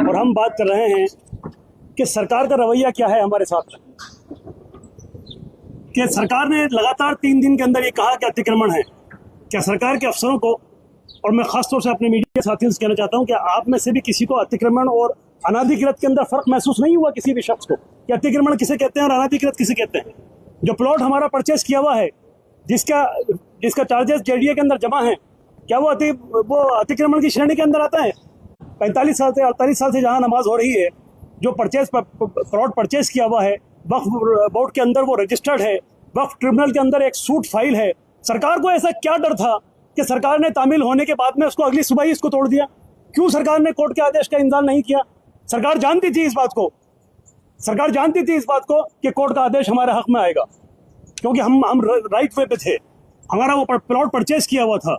और हम बात कर रहे हैं कि सरकार का रवैया क्या है हमारे साथ। कि सरकार ने लगातार 3 दिन के अंदर ये कहा कि अतिक्रमण है। क्या सरकार के अफसरों को, और मैं खासतौर से अपने मीडिया साथियों से कहना चाहता हूं कि आप में से भी किसी को अतिक्रमण और अनाधिकृत के अंदर फर्क महसूस नहीं हुआ किसी भी शख्स को कि अतिक्रमण किसे कहते हैं और अनाधिकृत किसे कहते हैं? जो प्लॉट हमारा परचेज किया हुआ है, जिसका चार्जेस जेडीए के अंदर जमा है, क्या वो अतिक्रमण की श्रेणी के अंदर आता है? 45 साल से 48 साल से जहां नमाज हो रही है, जो प्लॉट परचेज किया हुआ है, वक्फ बोर्ड के अंदर वो रजिस्टर्ड है, वक्फ ट्रिब्यूनल के अंदर एक सूट फाइल है। सरकार को ऐसा क्या डर था कि सरकार ने तामील होने के बाद में उसको अगली सुबह ही इसको तोड़ दिया? क्यों सरकार ने कोर्ट के आदेश का इंतजार नहीं किया? सरकार जानती थी इस बात को, सरकार जानती थी इस बात को कि कोर्ट का आदेश हमारे हक में आएगा, क्योंकि हम राइट वे पे थे, हमारा वो प्लॉट परचेज किया हुआ था,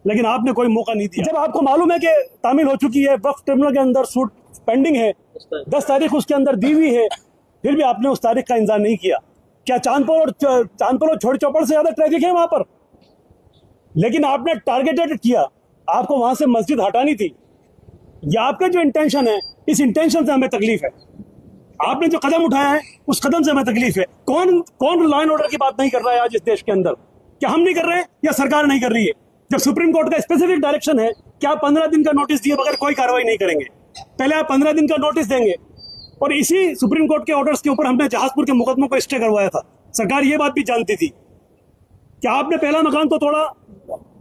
लेकिन आपने कोई मौका नहीं दिया। जब आपको मालूम है कि तामील हो चुकी है, वक्फ ट्रिब्यूनल के अंदर सूट पेंडिंग है, 10 तारीख उसके अंदर दी हुई है, फिर भी आपने उस तारीख का इंतजार नहीं किया। क्या चांदपुर और छोटी चौपड़ से ज्यादा ट्रैफिक है वहां पर? लेकिन आपने टारगेटेड किया, आपको वहां से मस्जिद हटानी थी। या आपका जो इंटेंशन है, इस इंटेंशन से हमें तकलीफ है। आपने जो कदम उठाया है उस कदम से हमें तकलीफ है। कौन लॉ एंड ऑर्डर की बात नहीं कर रहा है आज इस देश के अंदर? क्या हम नहीं कर रहे हैं या सरकार नहीं कर रही है? जब सुप्रीम कोर्ट का स्पेसिफिक डायरेक्शन है कि आप 15 दिन का नोटिस दिए बगैर कोई कार्रवाई नहीं करेंगे, पहले आप 15 दिन का नोटिस देंगे। और इसी सुप्रीम कोर्ट के ऑर्डर्स के ऊपर हमने जहाजपुर के मुकदमों को स्टे करवाया था। सरकार ये बात भी जानती थी कि आपने पहला मकान तो तोड़ा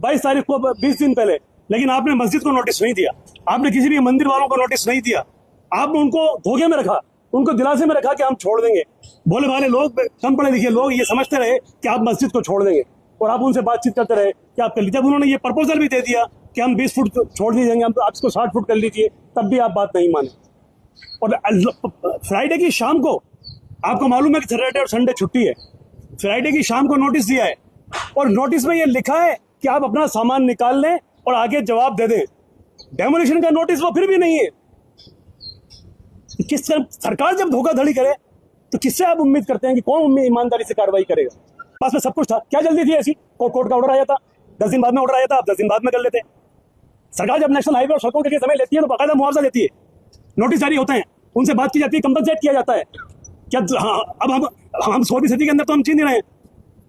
22 तारीख को, 20 दिन पहले, लेकिन आपने मस्जिद को नोटिस नहीं दिया, आपने किसी भी मंदिर वालों को नोटिस नहीं दिया। आपने उनको धोखे में रखा, उनको दिलासे में रखा कि हम छोड़ देंगे। भोले भाले लोग, कम पढ़े लिखे लोग ये समझते रहे कि आप मस्जिद को छोड़ देंगे, और आप उनसे बातचीत करते रहे कि आप कर लीजिए। जब उन्होंने ये प्रपोजल भी दे दिया कि हम 20 फुट छोड़ दी जाएंगे, आप इसको 60 फुट कर लीजिए, तब भी आप बात नहीं माने। और फ्राइडे की शाम को आपको मालूम है कि सैटरडे और संडे छुट्टी है, फ्राइडे की शाम को नोटिस दिया है, और नोटिस में ये लिखा है कि आप अपना सामान निकाल लें और आगे जवाब दे दें। डेमोलिशन का नोटिस वो फिर भी नहीं है। सरकार जब धोखाधड़ी करे तो किससे आप उम्मीद करते हैं कि कौन ईमानदारी से कार्रवाई करेगा? पास में सब कुछ था, क्या जल्दी थी ऐसी? कोर्ट का ऑर्डर आया था, 10 दिन बाद में ऑर्डर आया था, आप 10 दिन बाद में कर लेते। सरकार जब नेशनल हाईवे और सड़कों के लिए समय लेती है तो बाकायदा मुआवजा देती है, नोटिस जारी होते हैं, उनसे बात की जाती है, कंपनसेट किया जाता है। क्या अब हम 16वीं सदी के अंदर तो हम चीन रहे हैं।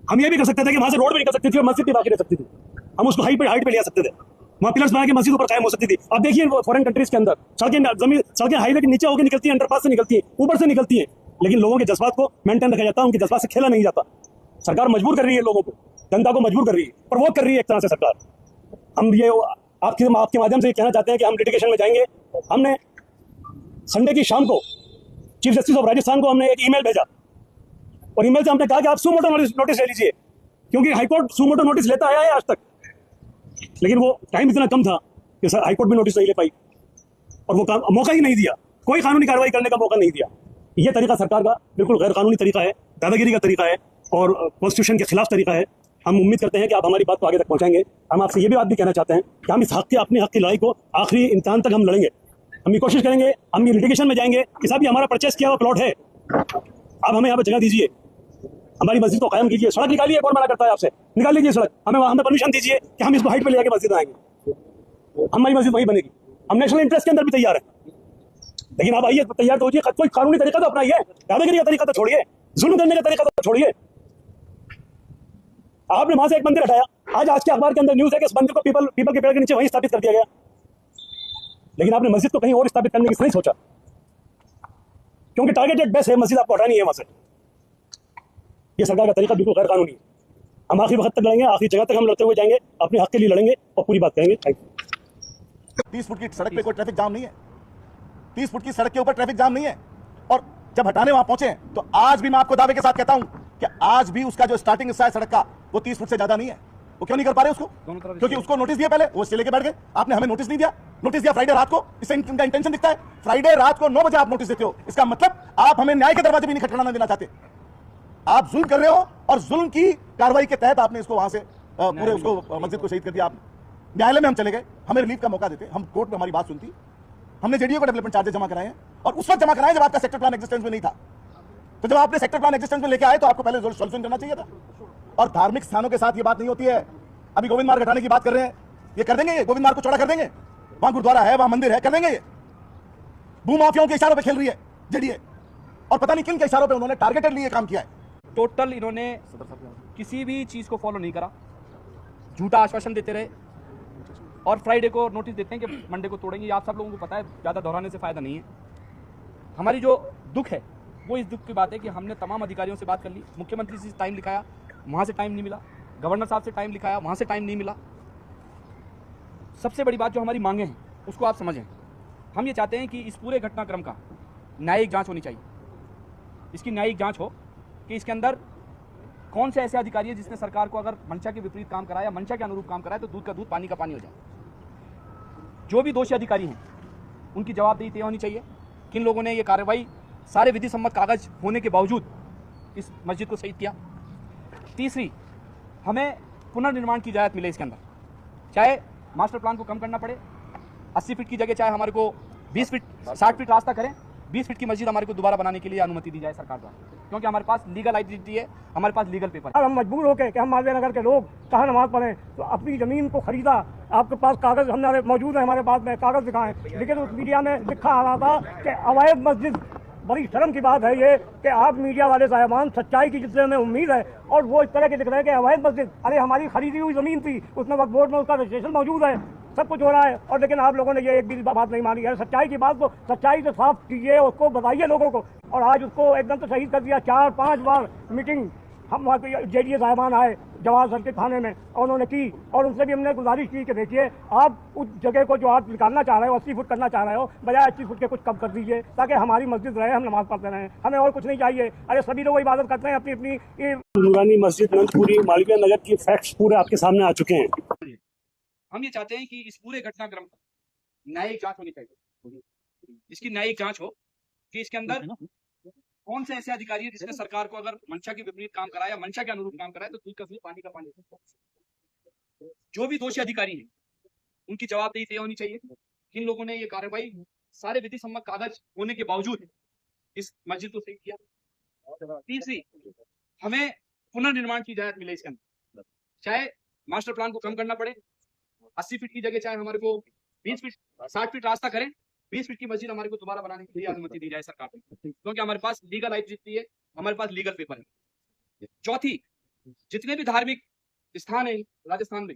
हम ये भी कर सकते थे कि वहां से रोड भी निकल सकती थी और मस्जिद भी बाकी रह सकती थी, हम उसको हाइट पे ले सकते थे, वहां पिलर्स बना के मस्जिद ऊपर कायम हो सकती थी। अब देखिए फॉरेन कंट्रीज के अंदर सड़कें हाईवे के नीचे होकर निकलती है, अंडरपास से निकलती है, ऊपर से निकलती है, लेकिन लोगों के जज्बात को मेंटेन रखा जाता है, उनके जज्बात से खेला नहीं जाता। सरकार मजबूर कर रही है लोगों को, जनता को मजबूर कर रही है, प्रवोक कर रही है एक तरह से सरकार। हम ये आपके माध्यम से कहना चाहते हैं कि हम लिटिगेशन में जाएंगे। हमने संडे की शाम को चीफ जस्टिस ऑफ राजस्थान को हमने एक ईमेल भेजा, और ईमेल से हमने कहा कि आप सुमोटो नोटिस ले लीजिए, क्योंकि हाईकोर्ट सुमोटो नोटिस लेता आया है आज तक, लेकिन वो टाइम इतना कम था कि हाईकोर्ट भी नोटिस नहीं ले पाई, और वो मौका ही नहीं दिया, कोई कानूनी कार्रवाई करने का मौका नहीं दिया। ये तरीका सरकार का बिल्कुल गैर कानूनी तरीका है, दादागिरी का तरीका है, और कॉन्स्टिट्यूशन के खिलाफ तरीका है। हम उम्मीद करते हैं कि आप हमारी बात को आगे तक पहुंचाएंगे। हम आपसे ये भी बात भी कहना चाहते हैं कि हम इस अपने हक की लड़ाई को आखिरी इम्तिहान तक हम लड़ेंगे, हम ये कोशिश करेंगे, हम ये लिटिगेशन में जाएंगे कि साहब ये हमारा परचेस किया हुआ प्लॉट है, आप हमें यहाँ पे जगह दीजिए, हमारी मस्जिद को कायम कीजिए, सड़क निकालिए, कौन मना करता है आपसे? निकाल लीजिए सड़क, हमें परमिशन दीजिए कि हम इसको हाइट पे लेके मस्जिद आएंगे, हमारी मस्जिद वही बनेगी। हम नेशनल इंटरेस्ट के अंदर भी तैयार है, लेकिन आप आइए, तैयार तो होइए, कोई कानूनी तरीका तो अपनाइए, दादागिरी का तरीका तो छोड़िए, जुल्म करने का तरीका तो छोड़िए। आपने वहां से एक मंदिर हटाया, आज के अखबार के अंदर न्यूज है कि इस मंदिर को पीपल के पेड़ के नीचे वहीं स्थापित कर दिया गया, लेकिन आपने मस्जिद को कहीं और स्थापित करने की नहीं सोचा, क्योंकि टारगेटेड बेस है, मस्जिद आपको हटानी है वहां से। ये सरकार का तरीका बिल्कुल गैर कानूनी है। हम आखिरी वक्त तक लड़ेंगे, आखिरी जगह तक हम लड़ते हुए जाएंगे, अपने हक के लिए लड़ेंगे और पूरी बात करेंगे। Thank you. 30 फुट की सड़क पे कोई ट्रैफिक जाम नहीं है, 30 फुट की सड़क के ऊपर ट्रैफिक जाम नहीं है, और जब हटाने वहां पहुंचे तो आज भी मैं आपको दावे के साथ कहता हूं कि आज भी उसका जो स्टार्टिंग हिस्सा है सड़क का वो 30 फुट से ज्यादा नहीं है। वो क्यों नहीं कर पा रहे उसको? क्योंकि उसको नोटिस दिया, पहले वो लेके बैठ गए, आपने हमें नोटिस नहीं दिया। नोटिस दिया फ्राइडे रात को, इससे इनका इंटेंशन दिखता है। फ्राइडे रात को 9 बजे आप नोटिस देते हो, इसका मतलब आप हमें न्याय के दरवाजे भी नहीं खटखटाना देना चाहते। आप जुल्म कर रहे हो, और जुल्म की कार्रवाई के तहत आपने इसको वहां से पूरे उसको मस्जिद को शहीद कर दिया। आप न्यायालय में हम चले गए, हमें रिलीफ का मौका देते, हम कोर्ट में हमारी बात सुनती, हमने जेडीओ को डेवलपमेंट चार्जेस जमा कराए हैं, और उस वक्त जमा कराए जब आपका सेक्टर प्लान एग्जिस्टेंस में नहीं था। तो जब आपने सेक्टर प्लान एग्जिस्टेंस में लेके आए तो आपको पहले सॉल्यूशन करना चाहिए था। और धार्मिक स्थानों के साथ ये बात नहीं होती है। अभी गोविंद मार्ग हटाने की बात कर रहे हैं, ये कर देंगे, ये गोविंद मार्ग को चौड़ा कर देंगे, वहां गुरुद्वारा है, वहां मंदिर है, कर देंगे ये। भूमाफियाओं के इशारों पे खेल रही है जेडीए, और पता नहीं किन के इशारों पे उन्होंने टारगेटेडली ये काम किया है। टोटल इन्होंने किसी भी चीज को फॉलो नहीं करा, झूठा आश्वासन देते रहे और फ्राइडे को नोटिस देते हैं कि मंडे को तोड़ेंगे। आप सब लोगों को पता है, ज़्यादा दोहराने से फायदा नहीं है। हमारी जो दुख है वो इस दुख की बात है कि हमने तमाम अधिकारियों से बात कर ली, मुख्यमंत्री से टाइम लिखाया, वहाँ से टाइम नहीं मिला, गवर्नर साहब से टाइम लिखाया, वहाँ से टाइम नहीं मिला। सबसे बड़ी बात जो हमारी मांगे हैं उसको आप समझें। हम ये चाहते हैं कि इस पूरे घटनाक्रम का न्यायिक जांच होनी चाहिए। इसकी न्यायिक जांच हो कि इसके अंदर कौन से ऐसे अधिकारी है जिसने सरकार को अगर मंशा के विपरीत काम कराया, मंशा के अनुरूप काम कराया, तो दूध का दूध पानी का पानी हो जाए। जो भी दोषी अधिकारी हैं उनकी जवाबदेही तय होनी चाहिए। किन लोगों ने ये कार्रवाई सारे विधि सम्मत कागज होने के बावजूद इस मस्जिद को शहीद किया। तीसरी, हमें पुनर्निर्माण की इजाज़त मिले इसके अंदर, चाहे मास्टर प्लान को कम करना पड़े, 80 फीट की जगह चाहे हमारे को 20 फीट 60 फीट रास्ता करें, 20 फीट की मस्जिद हमारे को दोबारा बनाने के लिए अनुमति दी जाए सरकार द्वारा, क्योंकि हमारे पास लीगल आइडेंटिटी है, हमारे पास लीगल पेपर है। अब हम मजबूर होकर कि हम मालवीय नगर के लोग कहाँ नमाज पढ़ें, तो अपनी ज़मीन को खरीदा। आपके पास कागज़ हमारे मौजूद है, हमारे पास में कागज़ दिखाएं, लेकिन उस मीडिया में लिखा आ रहा था कि अवैध मस्जिद। बड़ी शर्म की बात है ये कि आप मीडिया वाले साहिबान सच्चाई की जिससे हमें उम्मीद है और वो इस तरह के दिख रहे हैं कि अवैध मस्जिद। अरे हमारी खरीदी हुई ज़मीन थी, उसमें वक्फ बोर्ड में उसका रजिस्ट्रेशन मौजूद है, सब कुछ हो रहा है, और लेकिन आप लोगों ने ये एक भी बात नहीं मानी है। सच्चाई की बात तो सच्चाई से साफ कीजिए, उसको बताइए लोगों को। और आज उसको एकदम से शहीद कर दिया। 4-5 बार मीटिंग हम वहाँ के जेडीए साहिबान आए जवाहर सर के थाने में और उन्होंने की, और उनसे भी हमने गुजारिश की कि देखिए आप उस जगह को जो आप निकालना चाह रहे हो, 80 फुट करना चाह रहे हो, बजाय 80 फुट के कुछ कम कर दीजिए ताकि हमारी मस्जिद रहे, हम नमाज पढ़ते रहें, हमें और कुछ नहीं चाहिए। अरे सभी लोग इबादत करते हैं अपनी अपनी। नूरानी मस्जिद नंदपुरी मालवीय नगर की फैक्ट्स पूरे आपके सामने आ चुके हैं। हम ये चाहते हैं कि इस पूरे घटनाक्रम का न्यायिक जांच होनी चाहिए। इसकी न्यायिक जांच हो कि इसके अंदर कौन से ऐसे अधिकारी है जिसने सरकार को अगर मंशा के विपरीत काम कराया, मंशा के अनुरूप काम कराया, तो दूध का दूध पानी का पानी। जो भी दोषी अधिकारी हैं उनकी जवाबदेही तय होनी चाहिए। किन लोगों ने ये कार्रवाई सारे विधि सम्मत कागज होने के बावजूद इस मस्जिद को शहीद किया। तीसरी, हमें पुनर्निर्माण की इजाजत मिले इसके अंदर, चाहे मास्टर प्लान को कम करना पड़े, 80 फीट की जगह चाहे हमारे को 20 फीट 60 फीट रास्ता करें, 20 फीट की मस्जिद हमारे को दोबारा बनाने के लिए अनुमति दी जाए सरकार को, क्योंकि हमारे पास लीगल आइडेंटिटी है, हमारे पास लीगल पेपर है। चौथी, जितने भी धार्मिक स्थान है राजस्थान में,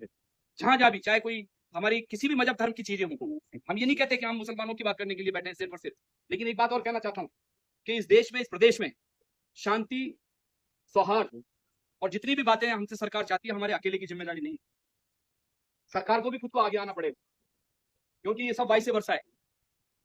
जहां भी, चाहे कोई हमारी किसी भी मजहब धर्म की चीजें हों, हम ये नहीं कहते कि हम मुसलमानों की बात करने के लिए बैठे हैं सिर्फ और सिर्फ, लेकिन एक बात और कहना चाहता हूँ कि इस देश में, इस प्रदेश में शांति, सौहार्द और जितनी भी बातें हमसे सरकार चाहती है, हमारे अकेले की जिम्मेदारी नहीं है। सरकार को भी खुद को आगे आना पड़ेगा, क्योंकि ये सब 22 वर्षा है।